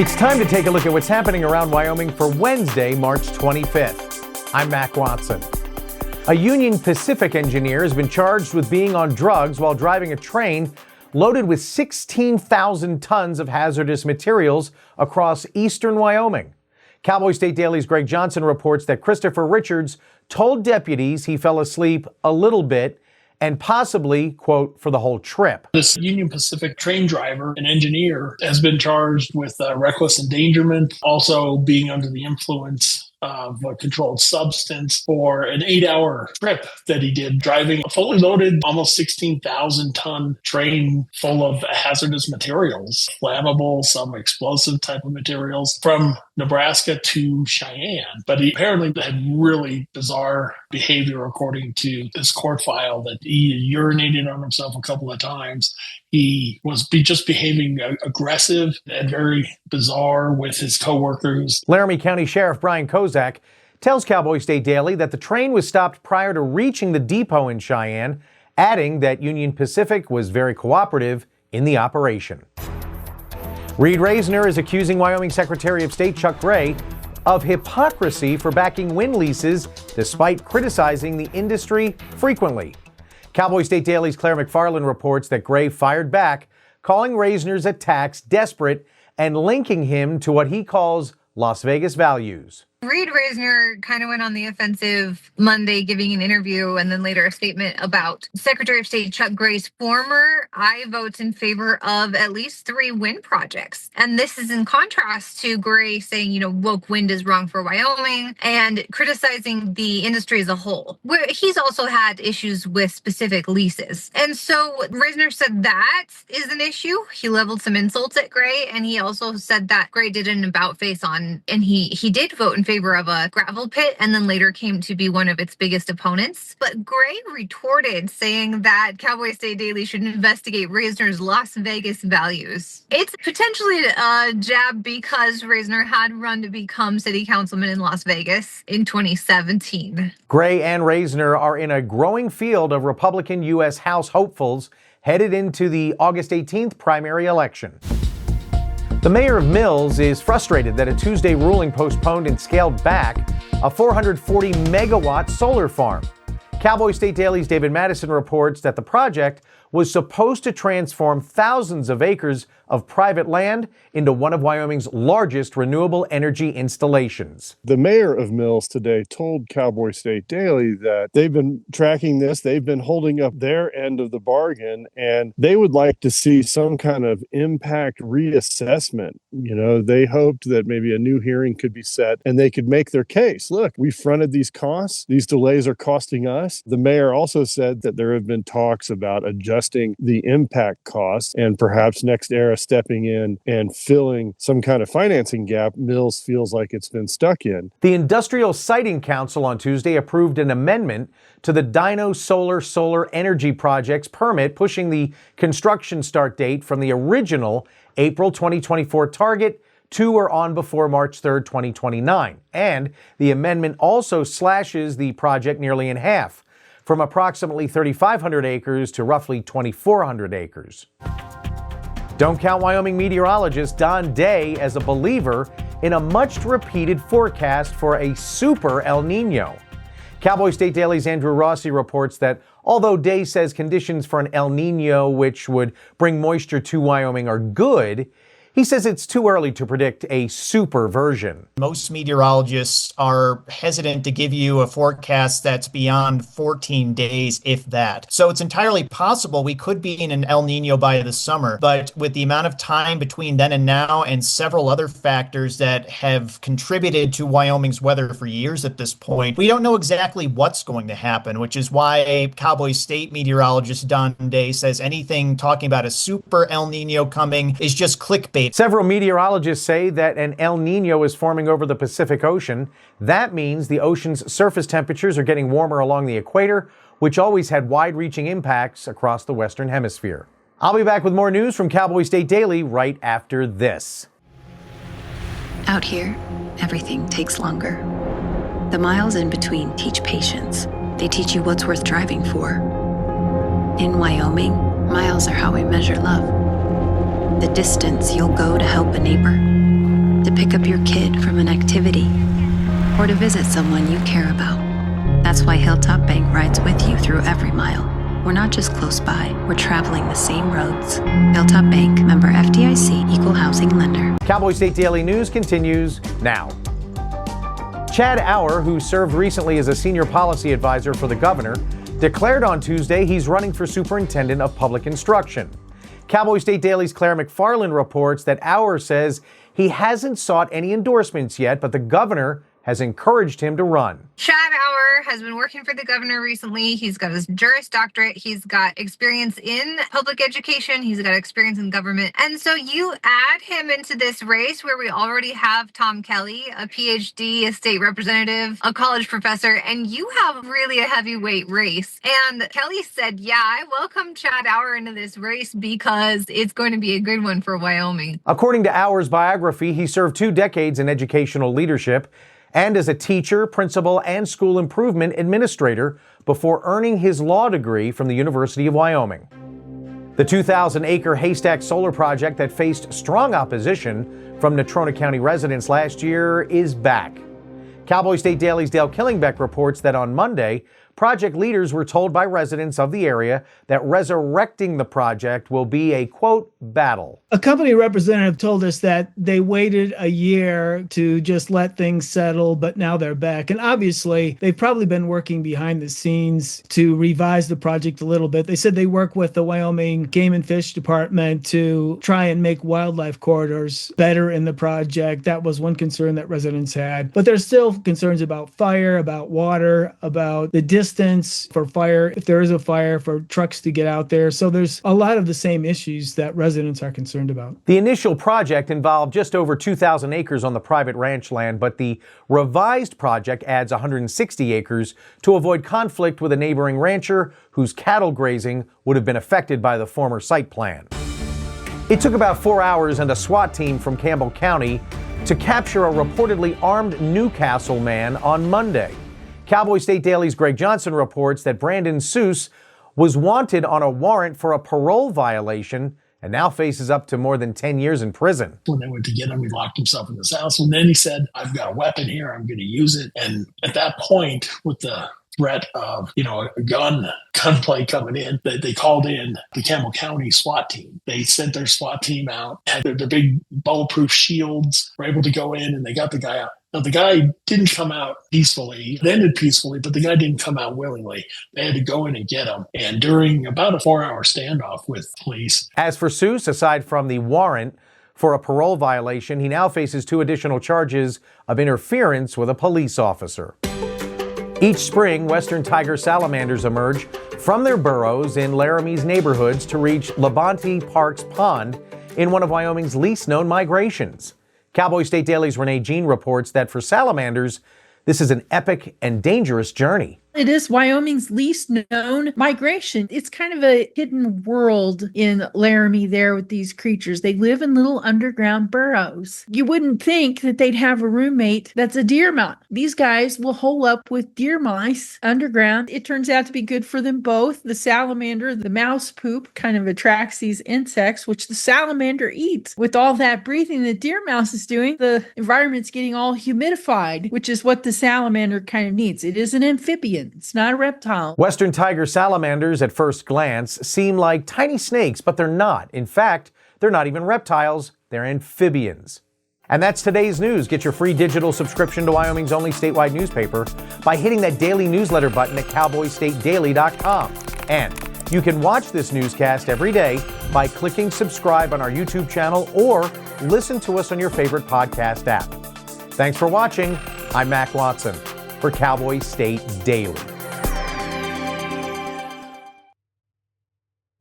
It's time to take a look at what's happening around Wyoming for Wednesday, March 25th. I'm Mac Watson. A Union Pacific engineer has been charged with being on drugs while driving a train loaded with 16,000 tons of hazardous materials across eastern Wyoming. Cowboy State Daily's Greg Johnson reports that Christopher Richards told deputies he fell asleep a little bit and possibly, quote, for the whole trip. This Union Pacific train driver and engineer has been charged with reckless endangerment, also being under the influence of a controlled substance for an 8-hour trip that he did, driving a fully loaded, almost 16,000-ton train full of hazardous materials, flammable, some explosive type of materials, from Nebraska to Cheyenne. But he apparently had really bizarre behavior, according to this court file, that he urinated on himself a couple of times. He was just behaving aggressive and very bizarre with his coworkers. Laramie County Sheriff Brian Kozak tells Cowboy State Daily that the train was stopped prior to reaching the depot in Cheyenne, adding that Union Pacific was very cooperative in the operation. Reed Razner is accusing Wyoming Secretary of State Chuck Gray of hypocrisy for backing wind leases despite criticizing the industry frequently. Cowboy State Daily's Claire McFarland reports that Gray fired back, calling Razner's attacks desperate and linking him to what he calls Las Vegas values. Reed Razner kind of went on the offensive Monday, giving an interview and then later a statement about Secretary of State Chuck Gray's former aye votes in favor of at least 3 wind projects. And this is in contrast to Gray saying, woke wind is wrong for Wyoming and criticizing the industry as a whole, where he's also had issues with specific leases. And so Razner said that is an issue. He leveled some insults at Gray, and he also said that Gray did an about face on, and he did vote in favor of a gravel pit and then later came to be one of its biggest opponents. But Gray retorted saying that Cowboy State Daily should investigate Razner's Las Vegas values. It's potentially a jab because Razner had run to become city councilman in Las Vegas in 2017. Gray and Razner are in a growing field of Republican U.S. House hopefuls headed into the August 18th primary election. The mayor of Mills is frustrated that a Tuesday ruling postponed and scaled back a 440-megawatt solar farm. Cowboy State Daily's David Madison reports that the project was supposed to transform thousands of acres of private land into one of Wyoming's largest renewable energy installations. The mayor of Mills today told Cowboy State Daily that they've been tracking this, they've been holding up their end of the bargain, and they would like to see some kind of impact reassessment. They hoped that maybe a new hearing could be set and they could make their case. Look, we fronted these costs. These delays are costing us. The mayor also said that there have been talks about adjusting the impact costs and perhaps NextEra stepping in and filling some kind of financing gap Mills feels like it's been stuck in. The Industrial Siting Council on Tuesday approved an amendment to the Nino solar energy project's permit, pushing the construction start date from the original April 2024 target to or on before March 3rd, 2029. And the amendment also slashes the project nearly in half, from approximately 3,500 acres to roughly 2,400 acres. Don't count Wyoming meteorologist Don Day as a believer in a much-repeated forecast for a super El Nino. Cowboy State Daily's Andrew Rossi reports that although Day says conditions for an El Nino which would bring moisture to Wyoming are good, he says it's too early to predict a super version. Most meteorologists are hesitant to give you a forecast that's beyond 14 days, if that. So it's entirely possible we could be in an El Nino by the summer, but with the amount of time between then and now and several other factors that have contributed to Wyoming's weather for years at this point, we don't know exactly what's going to happen, which is why Cowboy State meteorologist Don Day says anything talking about a super El Nino coming is just clickbait. Several meteorologists say that an El Nino is forming over the Pacific Ocean. That means the ocean's surface temperatures are getting warmer along the equator, which always had wide-reaching impacts across the Western Hemisphere. I'll be back with more news from Cowboy State Daily right after this. Out here, everything takes longer. The miles in between teach patience. They teach you what's worth driving for. In Wyoming, miles are how we measure love. The distance you'll go to help a neighbor. to pick up your kid from an activity, or to visit someone you care about. That's why Hilltop Bank rides with you through every mile. We're not just close by, we're traveling the same roads. Hilltop Bank, member FDIC, equal housing lender. Cowboy State Daily News continues now. Chad Auer, who served recently as a senior policy advisor for the governor, declared on Tuesday he's running for superintendent of public instruction. Cowboy State Daily's Claire McFarland reports that Auer says he hasn't sought any endorsements yet, but the governor has encouraged him to run. Chad Auer has been working for the governor recently. He's got his Juris Doctorate. He's got experience in public education. He's got experience in government. And so you add him into this race where we already have Tom Kelly, a PhD, a state representative, a college professor, and you have really a heavyweight race. And Kelly said, yeah, I welcome Chad Auer into this race because it's going to be a good one for Wyoming. According to Auer's biography, he served 2 decades in educational leadership and as a teacher, principal, and school improvement administrator before earning his law degree from the University of Wyoming. The 2,000-acre Haystack Solar project that faced strong opposition from Natrona County residents last year is back. Cowboy State Daily's Dale Killingbeck reports that on Monday, project leaders were told by residents of the area that resurrecting the project will be a, quote, battle. A company representative told us that they waited a year to just let things settle, but now they're back. And obviously, they've probably been working behind the scenes to revise the project a little bit. They said they work with the Wyoming Game and Fish Department to try and make wildlife corridors better in the project. That was one concern that residents had. But there's still concerns about fire, about water, about the distance for fire, if there is a fire, for trucks to get out there. So there's a lot of the same issues that residents are concerned about. The initial project involved just over 2,000 acres on the private ranch land, but the revised project adds 160 acres to avoid conflict with a neighboring rancher whose cattle grazing would have been affected by the former site plan. It took about 4 hours and a SWAT team from Campbell County to capture a reportedly armed Newcastle man on Monday. Cowboy State Daily's Greg Johnson reports that Brandon Seuss was wanted on a warrant for a parole violation and now faces up to more than 10 years in prison. When they went to get him, he locked himself in his house. And then he said, I've got a weapon here. I'm going to use it. And at that point, with the threat of, a gunplay coming in, they called in the Campbell County SWAT team. They sent their SWAT team out, had their big bulletproof shields, were able to go in, and they got the guy out. Now, the guy didn't come out peacefully. It ended peacefully, but the guy didn't come out willingly. They had to go in and get him. And during about a 4-hour standoff with police. As for Seuss, aside from the warrant for a parole violation, he now faces 2 additional charges of interference with a police officer. Each spring, western tiger salamanders emerge from their burrows in Laramie's neighborhoods to reach Labonte Parks Pond in one of Wyoming's least known migrations. Cowboy State Daily's Renee Jean reports that for salamanders, this is an epic and dangerous journey. It is Wyoming's least known migration. It's kind of a hidden world in Laramie there with these creatures. They live in little underground burrows. You wouldn't think that they'd have a roommate that's a deer mouse. These guys will hole up with deer mice underground. It turns out to be good for them both. The salamander, the mouse poop, kind of attracts these insects, which the salamander eats. With all that breathing the deer mouse is doing, the environment's getting all humidified, which is what the salamander kind of needs. It is an amphibian. It's not a reptile. Western tiger salamanders at first glance seem like tiny snakes, but they're not. In fact, they're not even reptiles, they're amphibians. And that's today's news. Get your free digital subscription to Wyoming's only statewide newspaper by hitting that daily newsletter button at cowboystatedaily.com. And you can watch this newscast every day by clicking subscribe on our YouTube channel or listen to us on your favorite podcast app. Thanks for watching. I'm Mac Watson for Cowboy State Daily.